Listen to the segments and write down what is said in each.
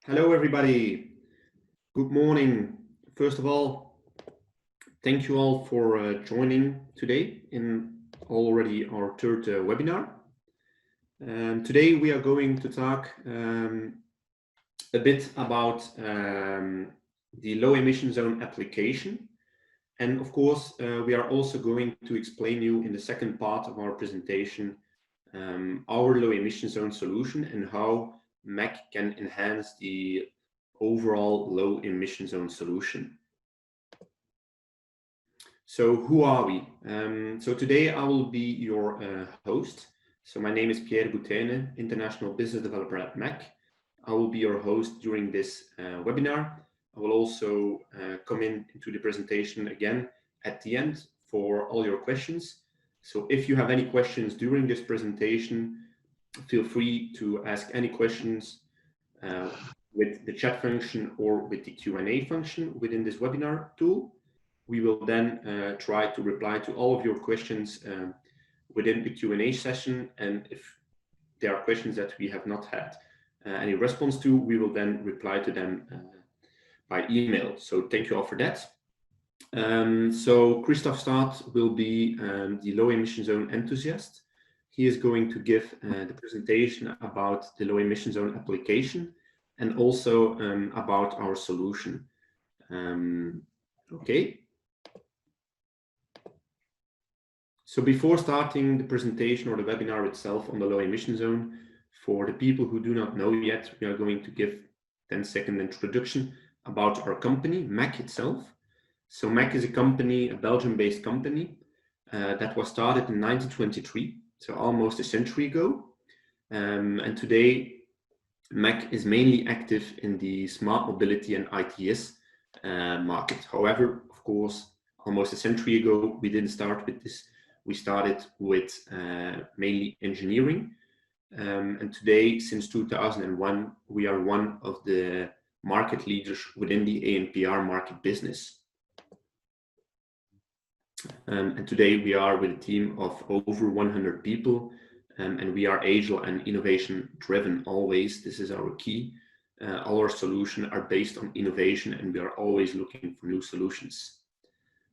Hello, everybody. Good morning. First of all, thank you all for joining today in already our third webinar. Today we are going to talk a bit about the low emission zone application. And of course, we are also going to explain you in the second part of our presentation our low emission zone solution and how Macq can enhance the overall low emission zone solution. So who are we? So today I will be your host. So my name is Pierre Boutene, International Business Developer at Macq. I will be your host during this webinar. I will also come into the presentation again at the end for all your questions. So if you have any questions during this presentation, feel free to ask any questions with the chat function or with the Q&A function within this webinar tool. We will then try to reply to all of your questions within the Q&A session. And if there are questions that we have not had any response to, we will then reply to them by email. So thank you all for that. So Christoph Staat will be the low emission zone enthusiast. He is going to give the presentation about the low emission zone application and also about our solution. Okay. So before starting the presentation or the webinar itself on the low emission zone, for the people who do not know yet, we are going to give 10-second introduction about our company, Macq itself. So Macq is a company, a Belgium-based company that was started in 1923, so almost a century ago. And today, Macq is mainly active in the smart mobility and ITS market. However, of course, almost a century ago, we didn't start with this. We started with mainly engineering. And today, since 2001, we are one of the market leaders within the ANPR market business. And today we are with a team of over 100 people, and we are agile and innovation driven always. This is our key. All our solutions are based on innovation, and we are always looking for new solutions.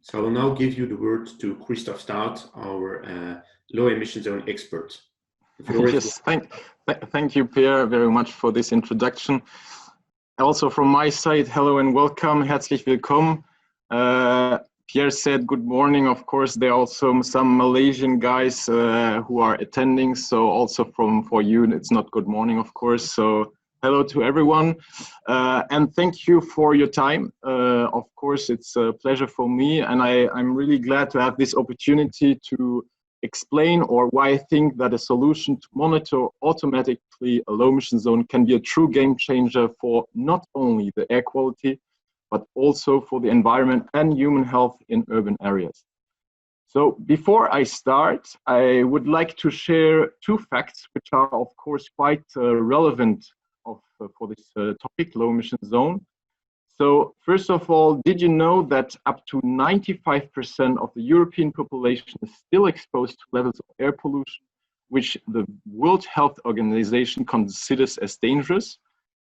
So I will now give you the word to Christoph Staat, our low emission zone expert. Yes, thank you, Pierre, very much for this introduction. Also from my side, hello and welcome, herzlich willkommen. Pierre said good morning. Of course, there are also some Malaysian guys who are attending. So also for you, it's not good morning, of course. So hello to everyone. And thank you for your time. Of course, it's a pleasure for me. And I'm really glad to have this opportunity to explain or why I think that a solution to monitor automatically a low emission zone can be a true game changer for not only the air quality, but also for the environment and human health in urban areas. So before I start, I would like to share two facts which are of course quite relevant for this topic, low emission zone. So first of all, did you know that up to 95% of the European population is still exposed to levels of air pollution, which the World Health Organization considers as dangerous?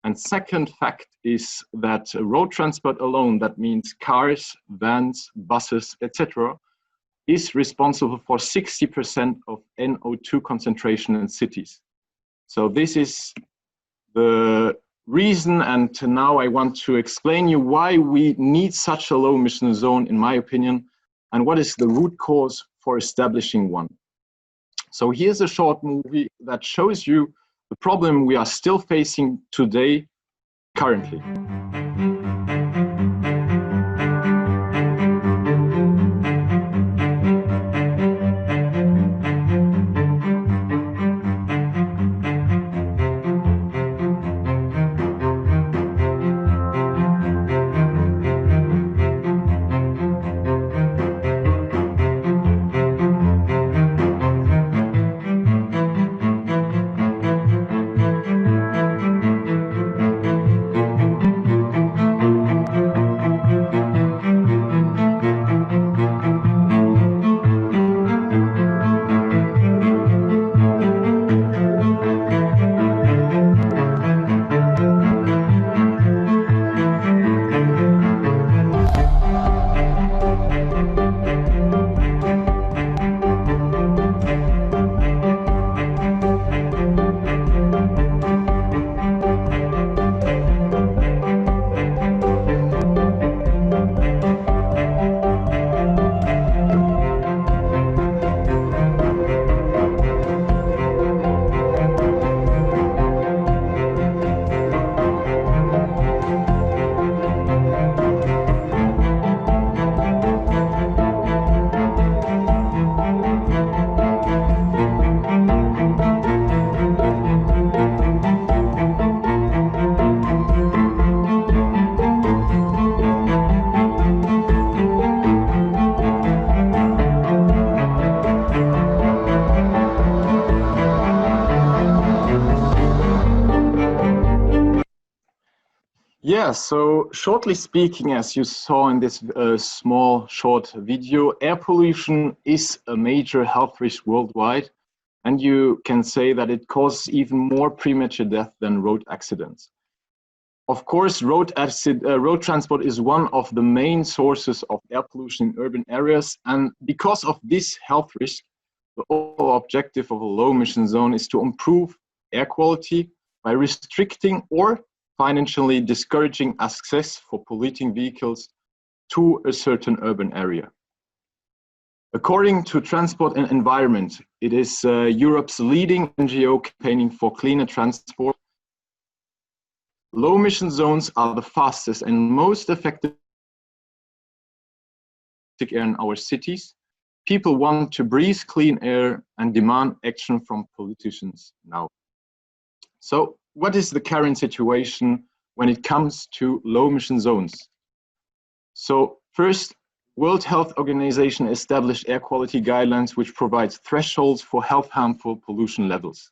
And second fact is that road transport alone, that means cars, vans, buses, etc., is responsible for 60% of NO2 concentration in cities. So this is the reason, and now I want to explain you why we need such a low emission zone, in my opinion, and what is the root cause for establishing one. So here's a short movie that shows you the problem we are still facing today, currently. Yeah, so shortly speaking, as you saw in this small short video, air pollution is a major health risk worldwide, and you can say that it causes even more premature death than road accidents. Of course, road transport is one of the main sources of air pollution in urban areas, and because of this health risk, the overall objective of a low emission zone is to improve air quality by restricting or financially discouraging access for polluting vehicles to a certain urban area. According to Transport and Environment, it is Europe's leading NGO campaigning for cleaner transport. Low emission zones are the fastest and most effective air in our cities. People want to breathe clean air and demand action from politicians now. So what is the current situation when it comes to low emission zones? So first, World Health Organization established air quality guidelines which provides thresholds for health harmful pollution levels.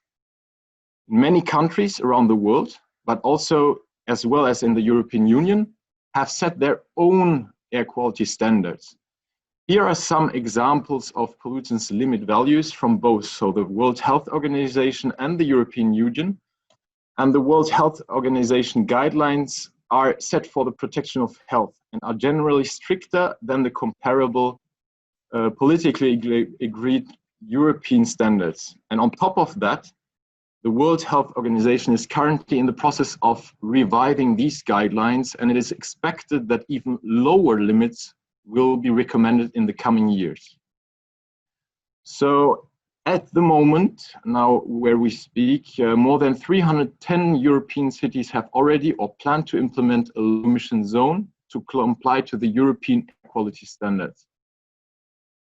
Many countries around the world, but also as well as in the European Union, have set their own air quality standards. Here are some examples of pollutants limit values from both, so the World Health Organization and the European Union. And the World Health Organization guidelines are set for the protection of health and are generally stricter than the comparable politically agreed European standards. And on top of that, the World Health Organization is currently in the process of revising these guidelines, and it is expected that even lower limits will be recommended in the coming years. So at the moment, now where we speak, more than 310 European cities have already or plan to implement a low emission zone to comply to the European air quality standards.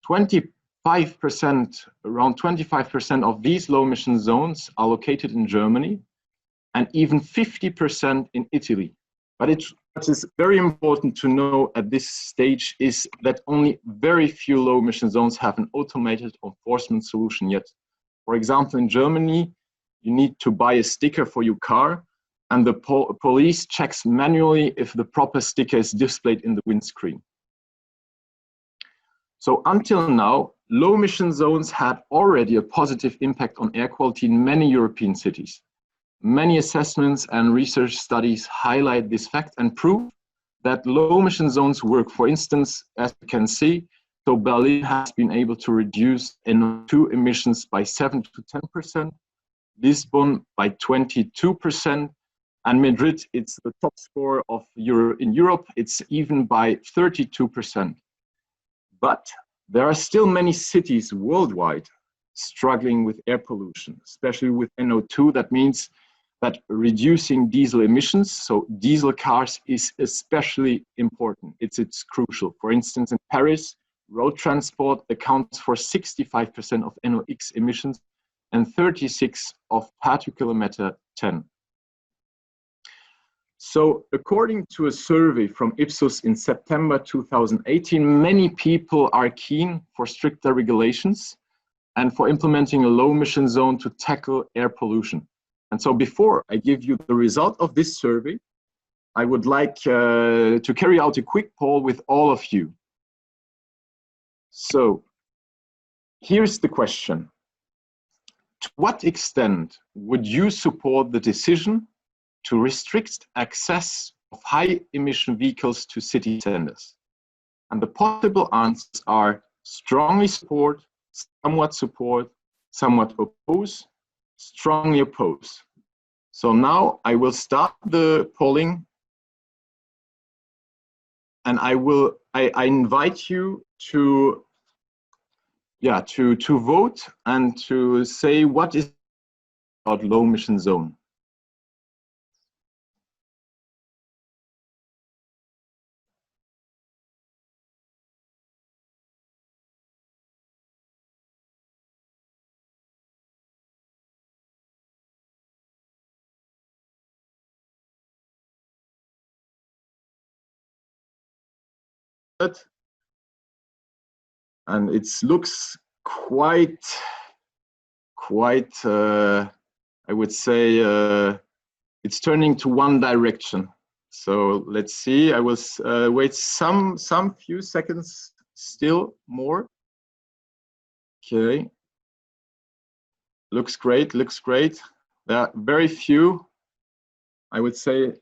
25%, around 25% of these low emission zones are located in Germany and even 50% in Italy. But what is very important to know at this stage is that only very few low emission zones have an automated enforcement solution yet. For example, in Germany, you need to buy a sticker for your car, and the police checks manually if the proper sticker is displayed in the windscreen. So until now, low emission zones had already a positive impact on air quality in many European cities. Many assessments and research studies highlight this fact and prove that low emission zones work. For instance, as you can see, so Berlin has been able to reduce NO2 emissions by 7 to 10%, Lisbon by 22%, and Madrid, it's the top score of in Europe, it's even by 32%. But there are still many cities worldwide struggling with air pollution, especially with NO2. That means that reducing diesel emissions, so diesel cars, is especially important. It's crucial. For instance, in Paris, road transport accounts for 65% of NOx emissions and 36% of particulate matter 10. So according to a survey from Ipsos in September 2018, many people are keen for stricter regulations and for implementing a low emission zone to tackle air pollution. And so before I give you the result of this survey, I would like to carry out a quick poll with all of you. So here's the question. To what extent would you support the decision to restrict access of high emission vehicles to city centers? And the possible answers are strongly support, somewhat oppose, strongly oppose. So now I will start the polling, and I invite you to vote and to say what is about low emission zone. And it looks quite I would say it's turning to one direction. So let's see. I will wait some few seconds still more. Okay. Looks great. Looks great. There are very few. I would say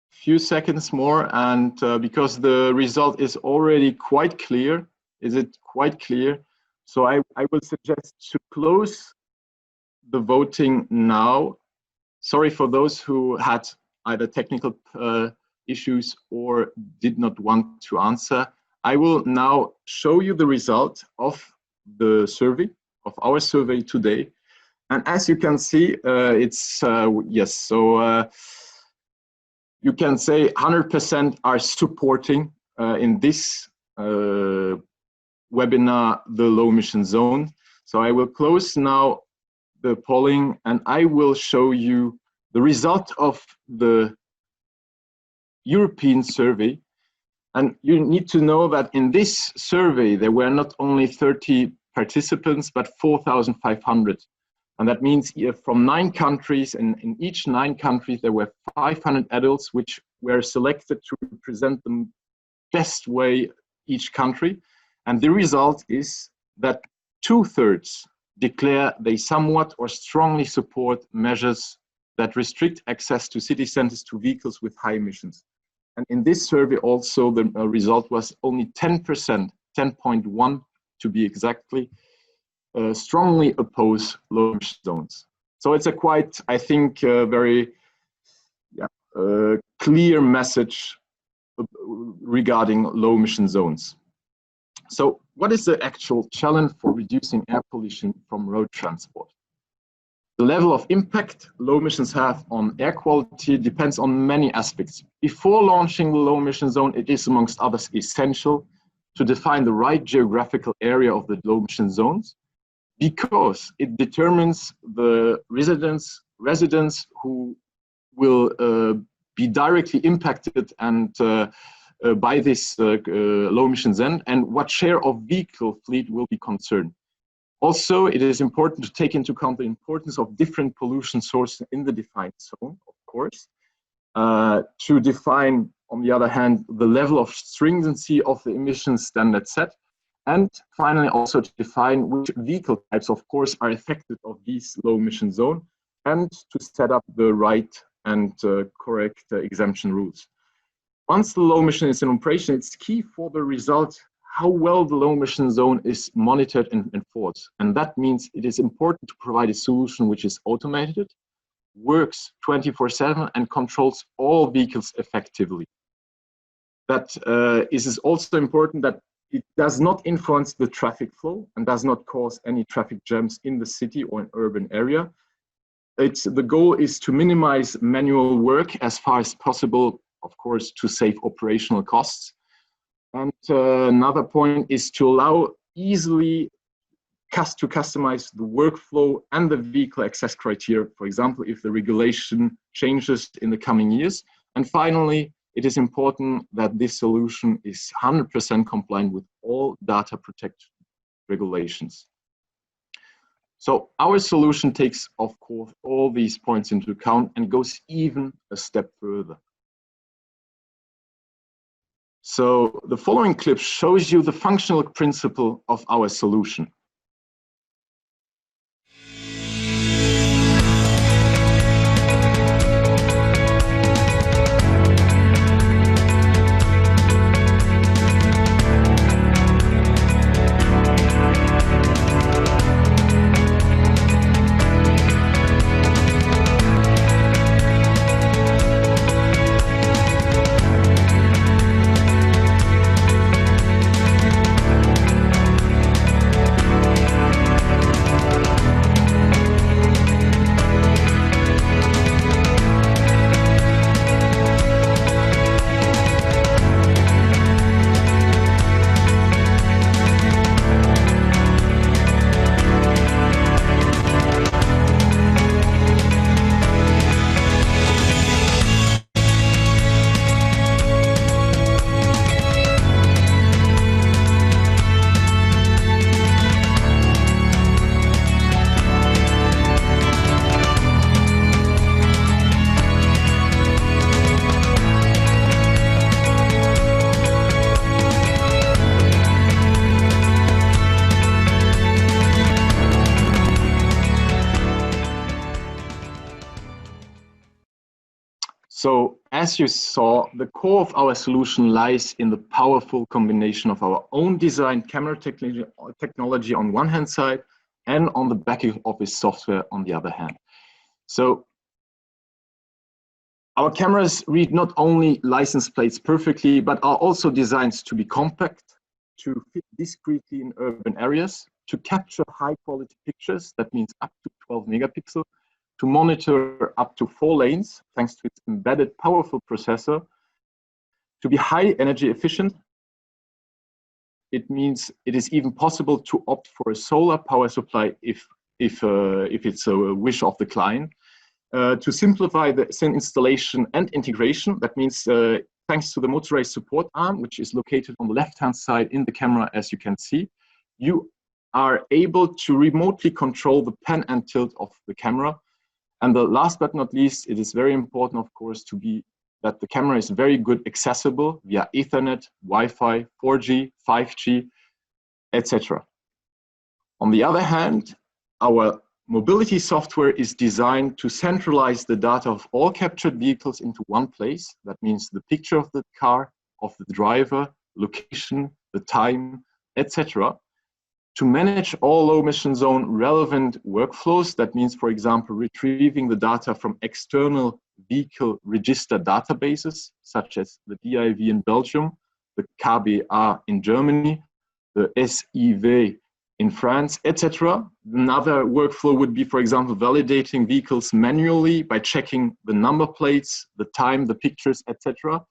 few seconds more, and because the result is already quite clear. Is it quite clear? So I will suggest to close the voting now. Sorry for those who had either technical issues or did not want to answer. I will now show you the result of the survey, of our survey today. And as you can see, it's yes, so you can say 100% are supporting in this webinar the low emission zone. So I will close now the polling, and I will show you the result of the European survey. And you need to know that in this survey there were not only 30 participants but 4,500. And that means from 9 countries, and in each 9 countries there were 500 adults which were selected to represent the best way each country. And the result is that 2/3 declare they somewhat or strongly support measures that restrict access to city centers to vehicles with high emissions. And in this survey also the result was only 10%, 10.1 to be exactly, strongly oppose low emission zones. So it's a quite, I think, very clear message regarding low emission zones. So what is the actual challenge for reducing air pollution from road transport? The level of impact low emissions have on air quality depends on many aspects. Before launching the low emission zone, it is amongst others essential to define the right geographical area of the low emission zones, because it determines the residents who will be directly impacted and by this low emission zone, and what share of vehicle fleet will be concerned. Also, it is important to take into account the importance of different pollution sources in the defined zone, of course, to define, on the other hand, the level of stringency of the emission standard set, and finally also to define which vehicle types, of course, are affected of these low emission zone, and to set up the right and correct exemption rules. Once the low emission is in operation, it's key for the result how well the low emission zone is monitored and enforced. And that means it is important to provide a solution which is automated, works 24/7, and controls all vehicles effectively. That is also important that it does not influence the traffic flow and does not cause any traffic jams in the city or an urban area. The goal is to minimize manual work as far as possible, of course, to save operational costs. And another point is to allow easily to customize the workflow and the vehicle access criteria, for example, if the regulation changes in the coming years. And finally, it is important that this solution is 100% compliant with all data protection regulations. So our solution takes, of course, all these points into account and goes even a step further. So the following clip shows you the functional principle of our solution. So as you saw, the core of our solution lies in the powerful combination of our own designed camera technology on one hand side and on the back office software on the other hand. So our cameras read not only license plates perfectly, but are also designed to be compact, to fit discreetly in urban areas, to capture high quality pictures, that means up to 12 megapixel, to monitor up to 4 lanes, thanks to its embedded powerful processor, to be high energy efficient. It means it is even possible to opt for a solar power supply if it's a wish of the client. To simplify the installation and integration, that means thanks to the motorized support arm, which is located on the left-hand side in the camera, as you can see, you are able to remotely control the pan and tilt of the camera. And the last but not least, it is very important, of course, that the camera is very good accessible via Ethernet, Wi-Fi, 4G, 5G, etc. On the other hand, our mobility software is designed to centralize the data of all captured vehicles into one place. That means the picture of the car, of the driver, location, the time, etc. To manage all low emission zone relevant workflows, that means, for example, retrieving the data from external vehicle register databases, such as the DIV in Belgium, the KBA in Germany, the SIV in France, etc. Another workflow would be, for example, validating vehicles manually by checking the number plates, the time, the pictures, etc.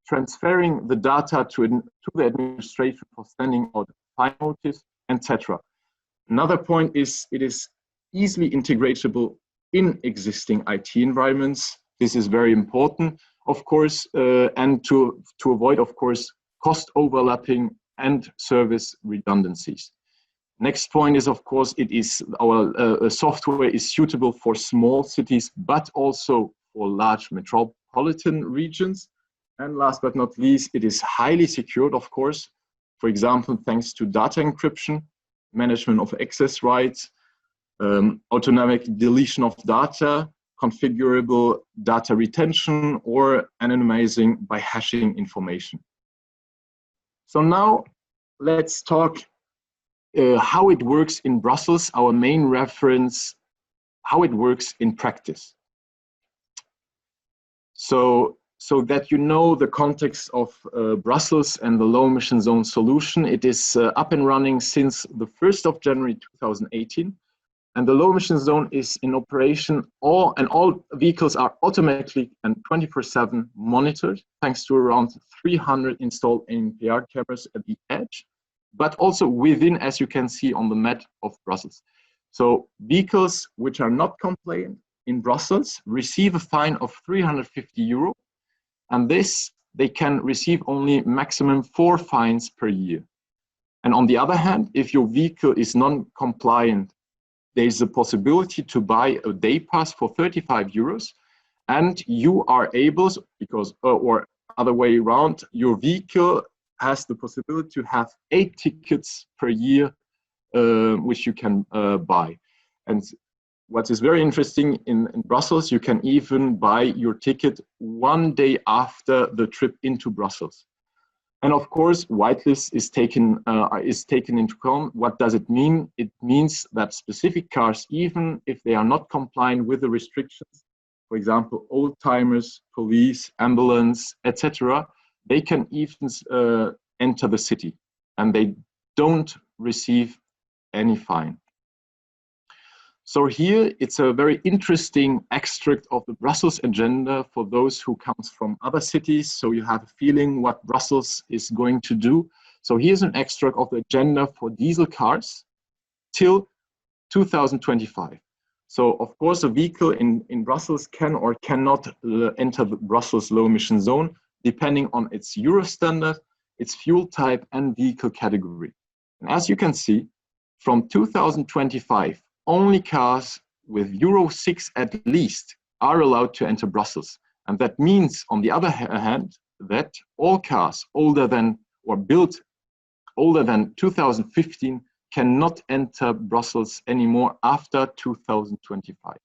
Transferring the data to the administration for sending out fine notice, etc. Another point is it is easily integratable in existing IT environments. This is very important, of course, and to avoid, of course, cost overlapping and service redundancies. Next point is, of course, our software is suitable for small cities, but also for large metropolitan regions. And last but not least, it is highly secured, of course. For example, thanks to data encryption, management of access rights, automatic deletion of data, configurable data retention, or anonymizing by hashing information. So now let's talk how it works in Brussels, our main reference, how it works in practice. So that you know the context of Brussels and the low emission zone solution. It is up and running since the 1st of January 2018. And the low emission zone is in operation, all vehicles are automatically and 24/7 monitored, thanks to around 300 installed NPR cameras at the edge, but also within, as you can see on the map of Brussels. So vehicles which are not compliant in Brussels receive a fine of 350 euro. And this, they can receive only maximum 4 fines per year. And on the other hand, if your vehicle is non-compliant, there's a possibility to buy a day pass for 35 euros. And you are able, because, or other way around, your vehicle has the possibility to have 8 tickets per year, which you can buy. And what is very interesting in Brussels, you can even buy your ticket 1 day after the trip into Brussels. And of course, whitelist is taken into account. What does it mean? It means that specific cars, even if they are not compliant with the restrictions, for example, old timers, police, ambulance, etc., they can even enter the city and they don't receive any fine. So here it's a very interesting extract of the Brussels agenda for those who come from other cities. So you have a feeling what Brussels is going to do. So here's an extract of the agenda for diesel cars till 2025. So of course a vehicle in Brussels can or cannot enter the Brussels low emission zone, depending on its Euro standard, its fuel type and vehicle category. And as you can see, from 2025, only cars with Euro 6 at least are allowed to enter Brussels. And that means, on the other hand, that all cars older than or built older than 2015 cannot enter Brussels anymore after 2025.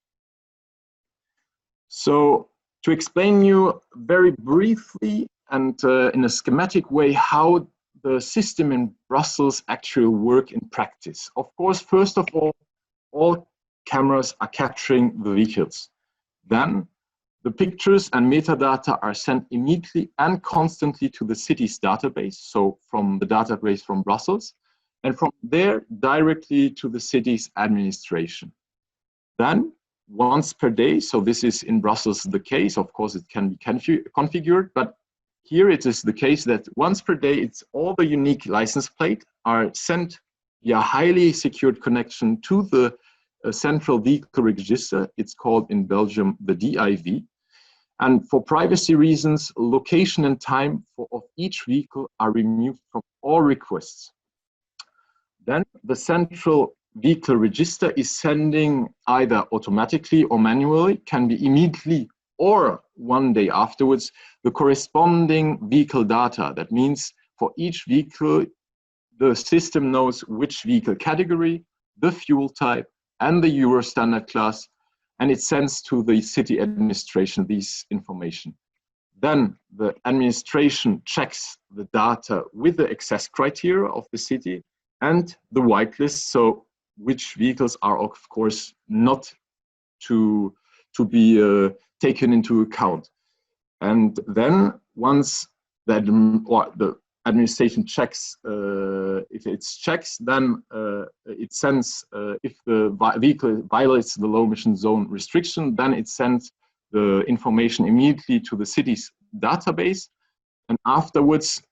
So To explain you very briefly and in a schematic way how the system in Brussels actually work in practice. Of course, first of all cameras are capturing the vehicles. Then the pictures and metadata are sent immediately and constantly to the city's database, so from the database from Brussels, and from there directly to the city's administration. Then once per day, so this is in Brussels the case, of course it can be configured, but here it is the case that once per day, it's all the unique license plate are sent via highly secured connection to the central vehicle register. It's called in Belgium the DIV. And for privacy reasons, location and time of each vehicle are removed from all requests. Then the central vehicle register is sending either automatically or manually, can be immediately or one day afterwards, the corresponding vehicle data. That means for each vehicle, the system knows which vehicle category, the fuel type, and the Euro standard class, and it sends to the city administration these information. Then the administration checks the data with the access criteria of the city and the whitelist, so which vehicles are of course not to be taken into account. And then once that the administration checks, if it's checks, then it sends, if the vehicle violates the low emission zone restriction, then it sends the information immediately to the city's database. And afterwards,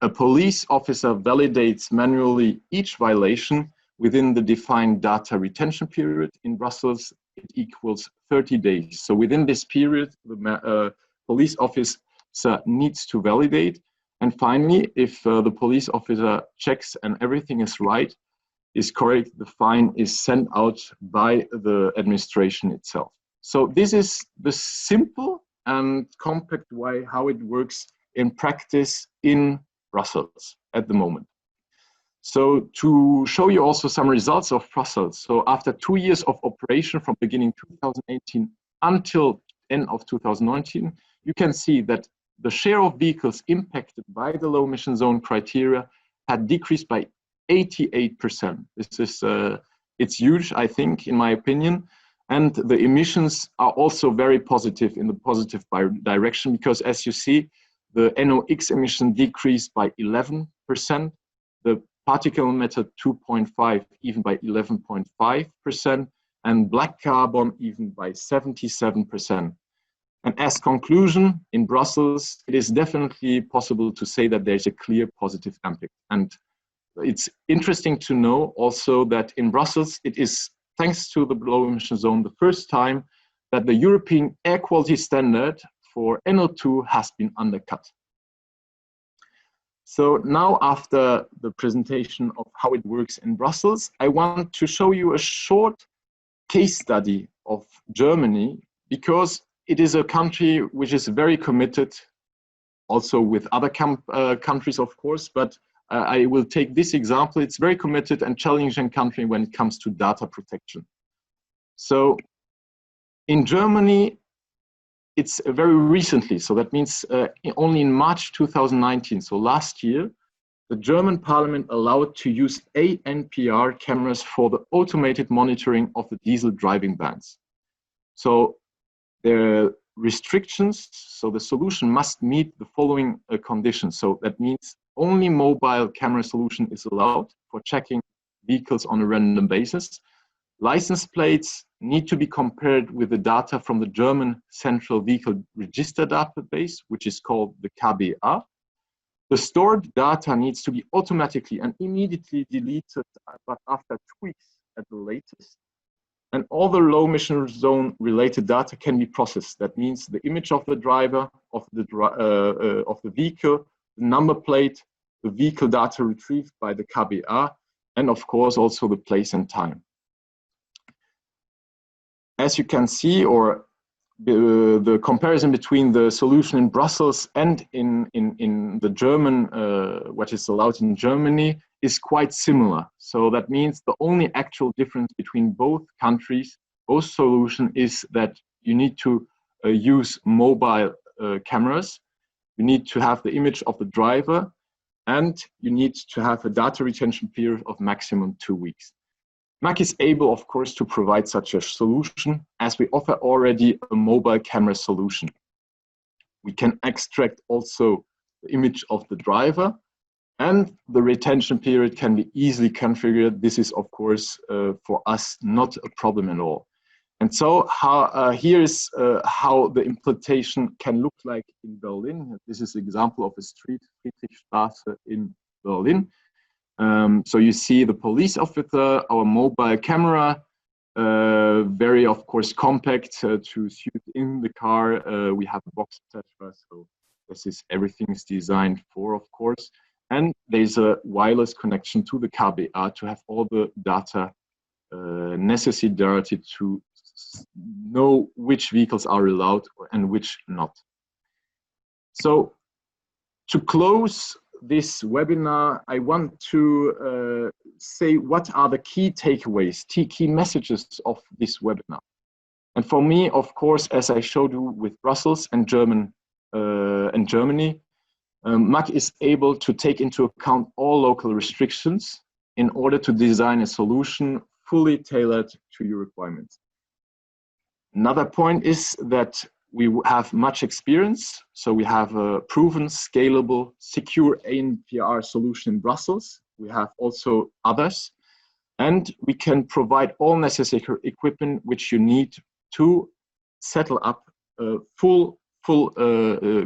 a police officer validates manually each violation within the defined data retention period. In Brussels, it equals 30 days. So within this period, the police officer needs to validate. And finally, if the police officer checks and everything is right, is correct, the fine is sent out by the administration itself. So this is the simple and compact way how it works in practice in Brussels at the moment. So to show you also some results of Brussels. So after 2 years of operation from beginning 2018 until end of 2019, you can see that the share of vehicles impacted by the low emission zone criteria had decreased by 88%. This is, it's huge, I think, in my opinion. And the emissions are also very positive in the positive direction, because as you see, the NOx emission decreased by 11%, the particle matter 2.5 even by 11.5%, and black carbon even by 77%. And as conclusion, in Brussels, it is definitely possible to say that there's a clear positive impact. And it's interesting to know also that in Brussels, it is, thanks to the low emission zone, the first time that the European air quality standard for NO2 has been undercut. So now, after the presentation of how it works in Brussels, I want to show you a short case study of Germany, because it is a country which is very committed, also with other countries, of course, but I will take this example. It's very committed and challenging country when it comes to data protection. So in Germany, it's very recently, so that means only in March 2019, so last year, the German parliament allowed to use ANPR cameras for the automated monitoring of the diesel driving bans. So there are restrictions, so the solution must meet the following conditions. So that means only mobile camera solution is allowed for checking vehicles on a random basis. License plates need to be compared with the data from the German Central Vehicle Register database, which is called the KBA. The stored data needs to be automatically and immediately deleted, but after 2 weeks at the latest. And all the low emission zone related data can be processed. That means the image of the driver, of the vehicle, the number plate, the vehicle data retrieved by the KBA, and of course also the place and time. As you can see, or the comparison between the solution in Brussels and in the German, what is allowed in Germany, is quite similar. So that means the only actual difference between both countries, both solutions, is that you need to use mobile cameras. You need to have the image of the driver, and you need to have a data retention period of maximum 2 weeks. Macq is able, of course, to provide such a solution, as we offer already a mobile camera solution. We can extract also the image of the driver, and the retention period can be easily configured. This is, of course, for us not a problem at all. And so here's how the implementation can look like in Berlin. This is an example of a street, Friedrichstraße in Berlin. So you see the police officer, our mobile camera, very, of course, compact to suit in the car. We have a box, etc. So this is, everything is designed for, of course. And there's a wireless connection to the KBA to have all the data, necessary data to know which vehicles are allowed and which not. So to close this webinar, I want to say what are the key takeaways, key messages of this webinar. And for me, of course, as I showed you with Brussels and Germany, Macq is able to take into account all local restrictions in order to design a solution fully tailored to your requirements. Another point is that we have much experience. So we have a proven, scalable, secure ANPR solution in Brussels. We have also others. And we can provide all necessary equipment which you need to settle up a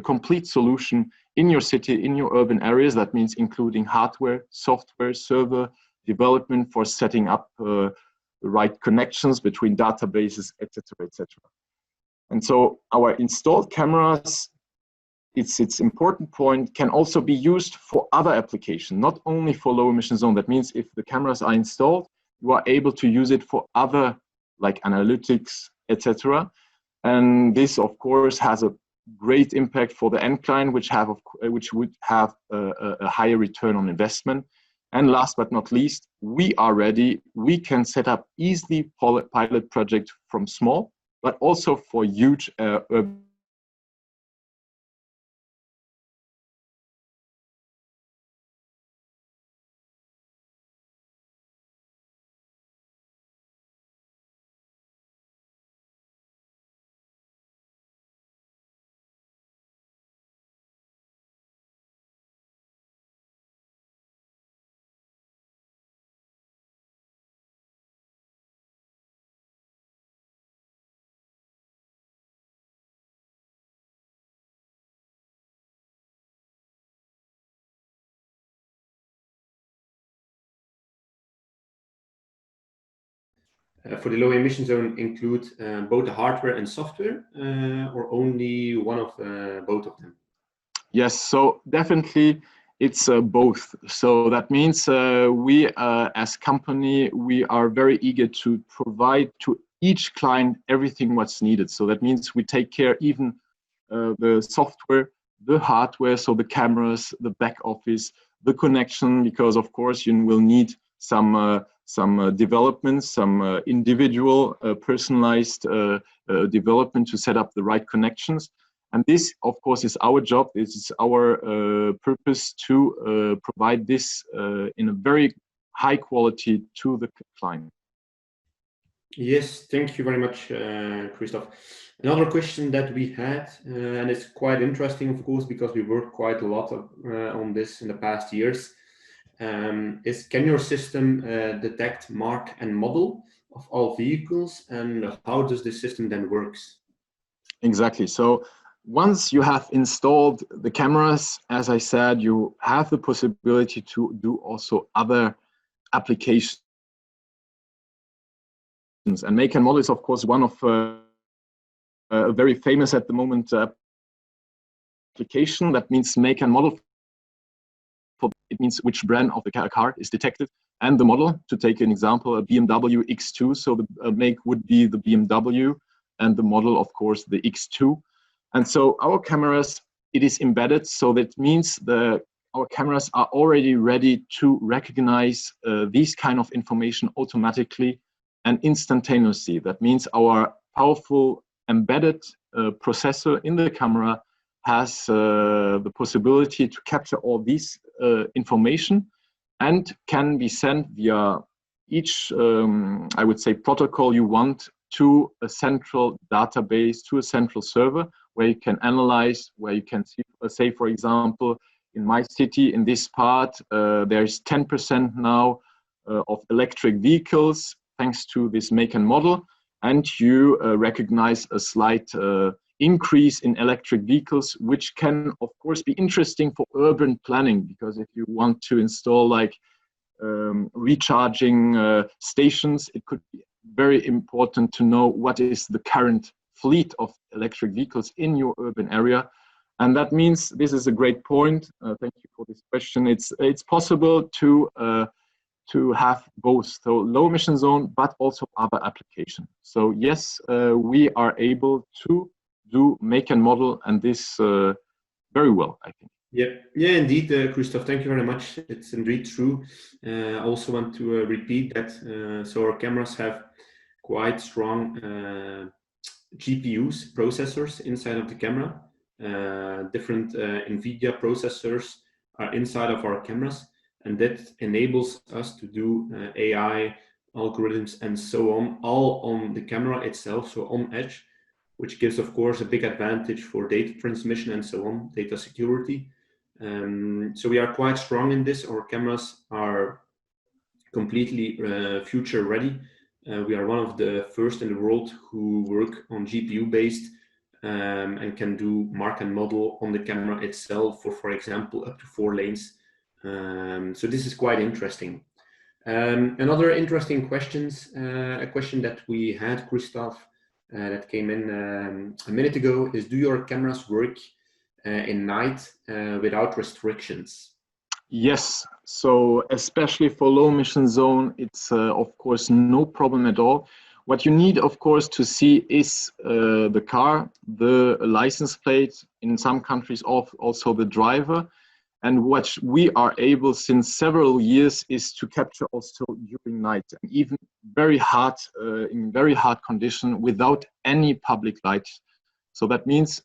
complete solution in your city, in your urban areas. That means including hardware, software, server, development for setting up the right connections between databases, etc., etc. And so our installed cameras, its important point, can also be used for other applications, not only for low emission zone. That means if the cameras are installed, you are able to use it for other, like analytics, etc. And this, of course, has a great impact for the end client, which would have a higher return on investment. And last but not least, we are ready. We can set up easily pilot project from small, but also for huge urban. For the low emission zone include both the hardware and software, or only one of both of them? Yes, so definitely it's both. So that means we as company, we are very eager to provide to each client everything what's needed. So that means we take care even the software, the hardware, so the cameras, the back office, the connection, because of course you will need some developments, some individual personalized development to set up the right connections. And this, of course, is our job. This is our purpose to provide this in a very high quality to the client. Yes, thank you very much, Christoph. Another question that we had, and it's quite interesting, of course, because we worked quite a lot on this in the past years, is can your system detect, mark, and model of all vehicles, and how does the system then works? Exactly. So once you have installed the cameras, as I said, you have the possibility to do also other applications. And make and model is, of course, one of a very famous at the moment application. That means make and model. It means which brand of the car is detected, and the model. To take an example, a BMW X2. So the make would be the BMW, and the model, of course, the X2. And so our cameras, it is embedded. So that means our cameras are already ready to recognize these kind of information automatically and instantaneously. That means our powerful embedded processor in the camera has the possibility to capture all these information and can be sent via each, I would say, protocol you want to a central database, to a central server where you can analyze, where you can see, say, for example, in my city, in this part, there's 10% now of electric vehicles thanks to this make and model, and you recognize a slight increase in electric vehicles, which can, of course, be interesting for urban planning, because if you want to install like recharging stations, it could be very important to know what is the current fleet of electric vehicles in your urban area. And that means, this is a great point, thank you for this question, it's possible to have both, so low emission zone, but also other applications. So yes, we are able to do make and model, and this very well, I think. Yeah, indeed, Christoph, thank you very much. It's indeed true. I also want to repeat that, so our cameras have quite strong GPUs, processors inside of the camera. Different NVIDIA processors are inside of our cameras, and that enables us to do AI algorithms and so on, all on the camera itself, so on edge, which gives, of course, a big advantage for data transmission and so on, data security. So we are quite strong in this. Our cameras are completely future ready. We are one of the first in the world who work on GPU based and can do mark and model on the camera itself for example, up to 4 lanes. So this is quite interesting. Another interesting questions, a question that we had, Christoph, that came in a minute ago is, do your cameras work in night without restrictions? Yes, so especially for low emission zone, it's of course no problem at all. What you need, of course, to see is the car, the license plate, in some countries also the driver. And what we are able since several years is to capture also during night, and even very hard, in very hard condition without any public light. So that means,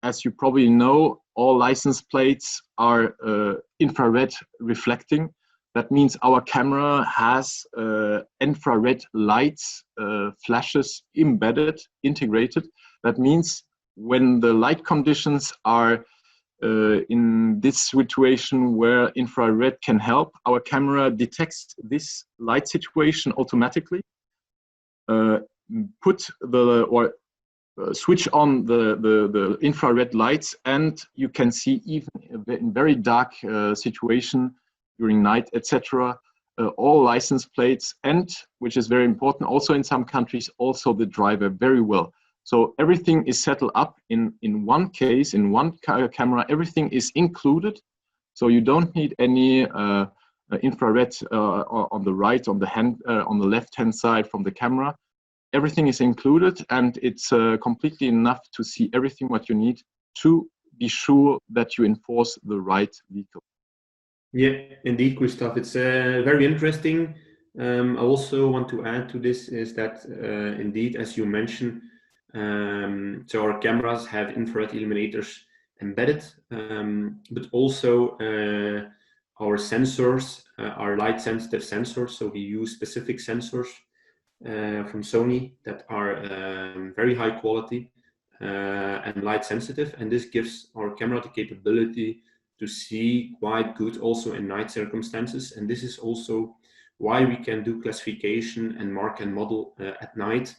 as you probably know, all license plates are infrared reflecting. That means our camera has infrared lights, flashes embedded, integrated. That means when the light conditions are in this situation where infrared can help, our camera detects this light situation automatically, switch on the infrared lights, and you can see even in very dark situation during night, etc., all license plates, and, which is very important, also in some countries, also the driver very well. So everything is settled up in one case, in one camera, everything is included. So you don't need any infrared on the right, on the left-hand side from the camera. Everything is included, and it's completely enough to see everything what you need to be sure that you enforce the right vehicle. Yeah, indeed, Christoph. It's very interesting. I also want to add to this is that indeed, as you mentioned, so our cameras have infrared illuminators embedded, but also our sensors are light sensitive sensors. So we use specific sensors from Sony that are very high quality and light sensitive, and this gives our camera the capability to see quite good also in night circumstances. And this is also why we can do classification and mark and model at night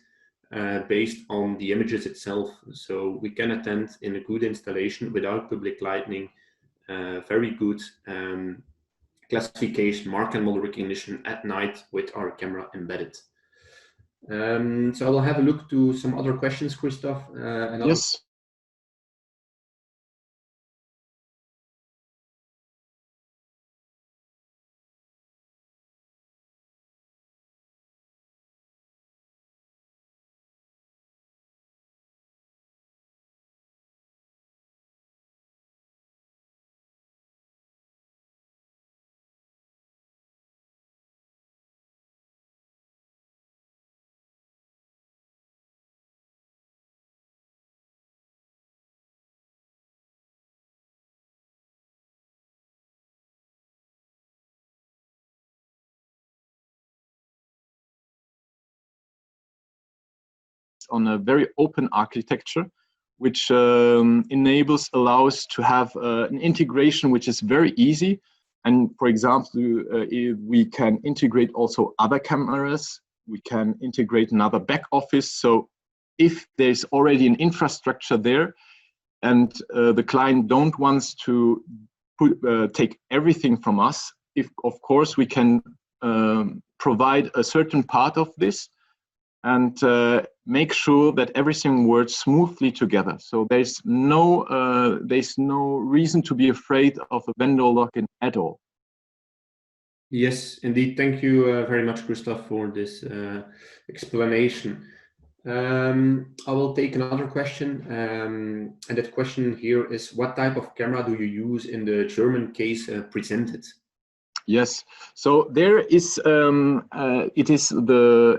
based on the images itself. So we can attend in a good installation without public lighting, very good classification, mark and model recognition at night with our camera embedded. So I will have a look to some other questions, Christoph. Yes. on a very open architecture, which allows to have an integration which is very easy. And for example, we can integrate also other cameras. We can integrate another back office. So if there's already an infrastructure there and the client don't want to take everything from us, of course we can provide a certain part of this and make sure that everything works smoothly together. So there's no reason to be afraid of a vendor lock-in at all. Yes, indeed. Thank you very much, Christoph, for this explanation. I will take another question, and that question here is: what type of camera do you use in the German case presented? Yes, so there is, it is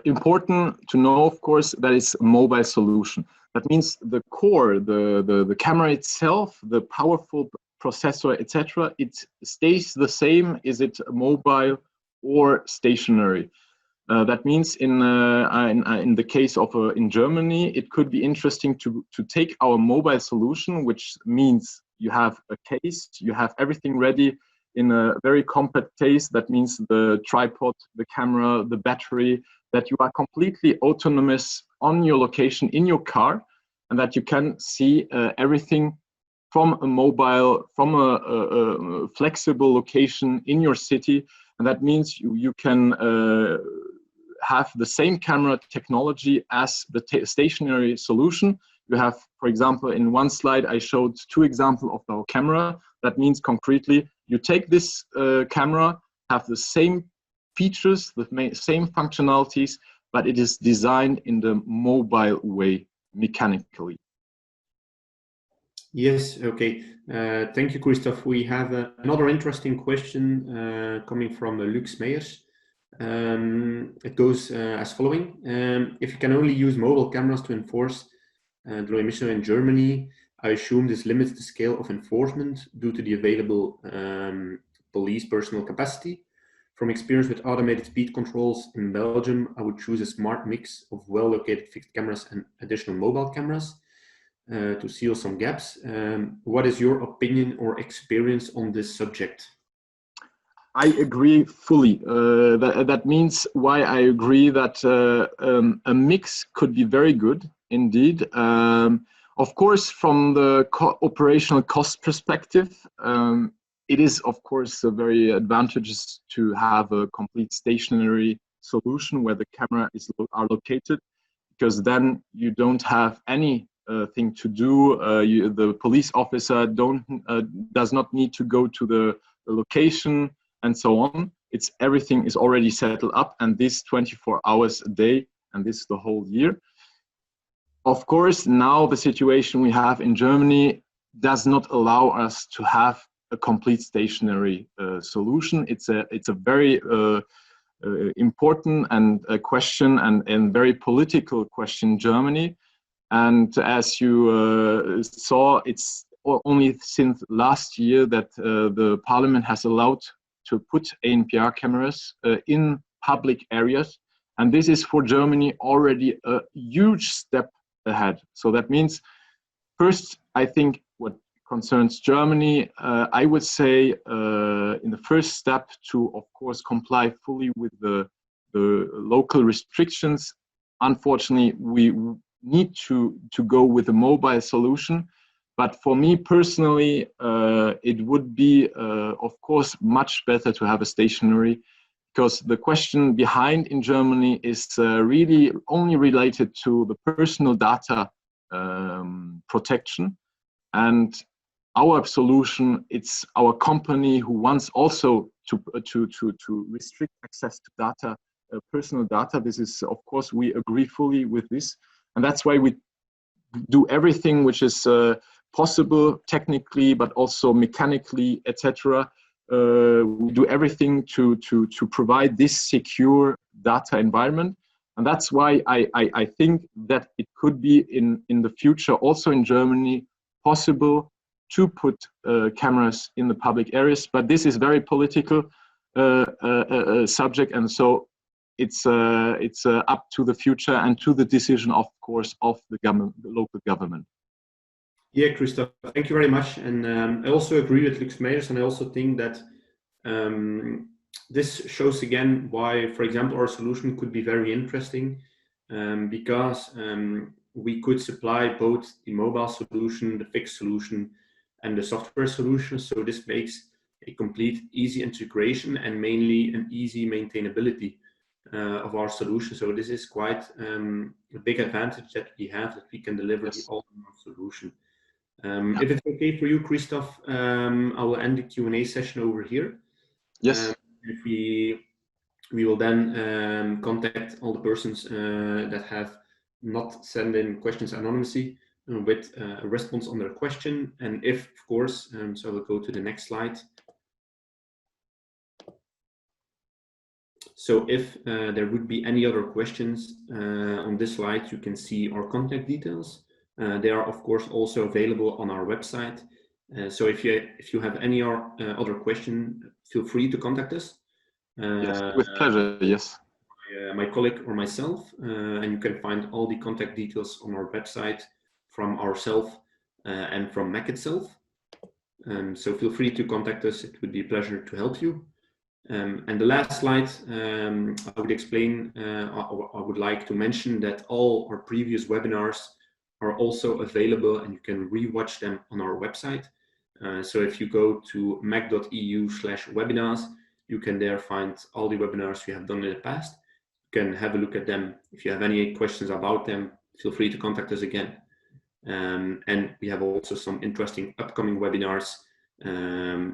important to know, of course, that it's a mobile solution. That means the core, the camera itself, the powerful processor, etc., it stays the same, is it mobile or stationary. That means in the case of in Germany, it could be interesting to take our mobile solution, which means you have a case, you have everything ready in a very compact case. That means the tripod, the camera, the battery, that you are completely autonomous on your location in your car, and that you can see everything from a mobile, from a flexible location in your city. And that means you can have the same camera technology as the stationary solution. You have, for example, in one slide, I showed 2 examples of our camera. That means concretely, you take this camera, have the same features, the same functionalities, but it is designed in the mobile way, mechanically. Yes, okay. Thank you, Christoph. We have another interesting question coming from Lux Meyers. It goes as following. If you can only use mobile cameras to enforce the low emission in Germany, I assume this limits the scale of enforcement due to the available police personnel capacity. From experience with automated speed controls in Belgium, I would choose a smart mix of well-located fixed cameras and additional mobile cameras to seal some gaps. What is your opinion or experience on this subject? I agree fully. That means why I agree that a mix could be very good indeed. Of course, from the operational cost perspective, it is of course very advantageous to have a complete stationary solution where the camera are located, because then you don't have any thing to do. The police officer does not need to go to the location and so on. Everything is already settled up, and this 24 hours a day, and this the whole year. Of course, now the situation we have in Germany does not allow us to have a complete stationary solution. It's a very important and question and very political question in Germany. And as you saw, it's only since last year that the parliament has allowed to put ANPR cameras in public areas. And this is for Germany already a huge step ahead. So that means, first, I think what concerns Germany, I would say in the first step to, of course, comply fully with the local restrictions. Unfortunately, we need to go with a mobile solution. But for me personally, it would be, of course, much better to have a stationary, because the question behind in Germany is really only related to the personal data protection. And our solution, it's our company who wants also to restrict access to data, personal data. This is, of course, we agree fully with this. And that's why we do everything which is possible technically, but also mechanically, etc. We do everything to provide this secure data environment. And that's why I think that it could be in the future, also in Germany, possible to put cameras in the public areas. But this is very political subject. And so it's up to the future and to the decision, of course, of the government, the local government. Yeah, Christoph, thank you very much. And I also agree with Lux Meijers, and I also think that this shows again why, for example, our solution could be very interesting, because we could supply both the mobile solution, the fixed solution, and the software solution. So this makes a complete easy integration and mainly an easy maintainability of our solution. So this is quite a big advantage that we have, that we can deliver the all-in-one solution. If it's okay for you, Christoph, I will end the Q&A session over here. Yes. If we will then contact all the persons that have not sent in questions anonymously with a response on their question. And if, of course, so I will go to the next slide. So if there would be any other questions on this slide, you can see our contact details. They are, of course, also available on our website. So if you have any other question, feel free to contact us. Yes, with pleasure. Yes. My colleague or myself, and you can find all the contact details on our website from ourselves and from Macq itself. So feel free to contact us. It would be a pleasure to help you. And the last slide, I would explain, I would like to mention that all our previous webinars are also available, and you can rewatch them on our website. So if you go to macq.eu/webinars, you can there find all the webinars we have done in the past. You can have a look at them. If you have any questions about them, feel free to contact us again. And we have also some interesting upcoming webinars,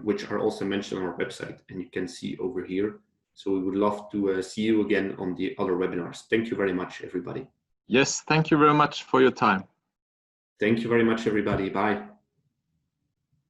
which are also mentioned on our website, and you can see over here. So we would love to see you again on the other webinars. Thank you very much, everybody. Yes, thank you very much for your time. Thank you very much, everybody. Bye.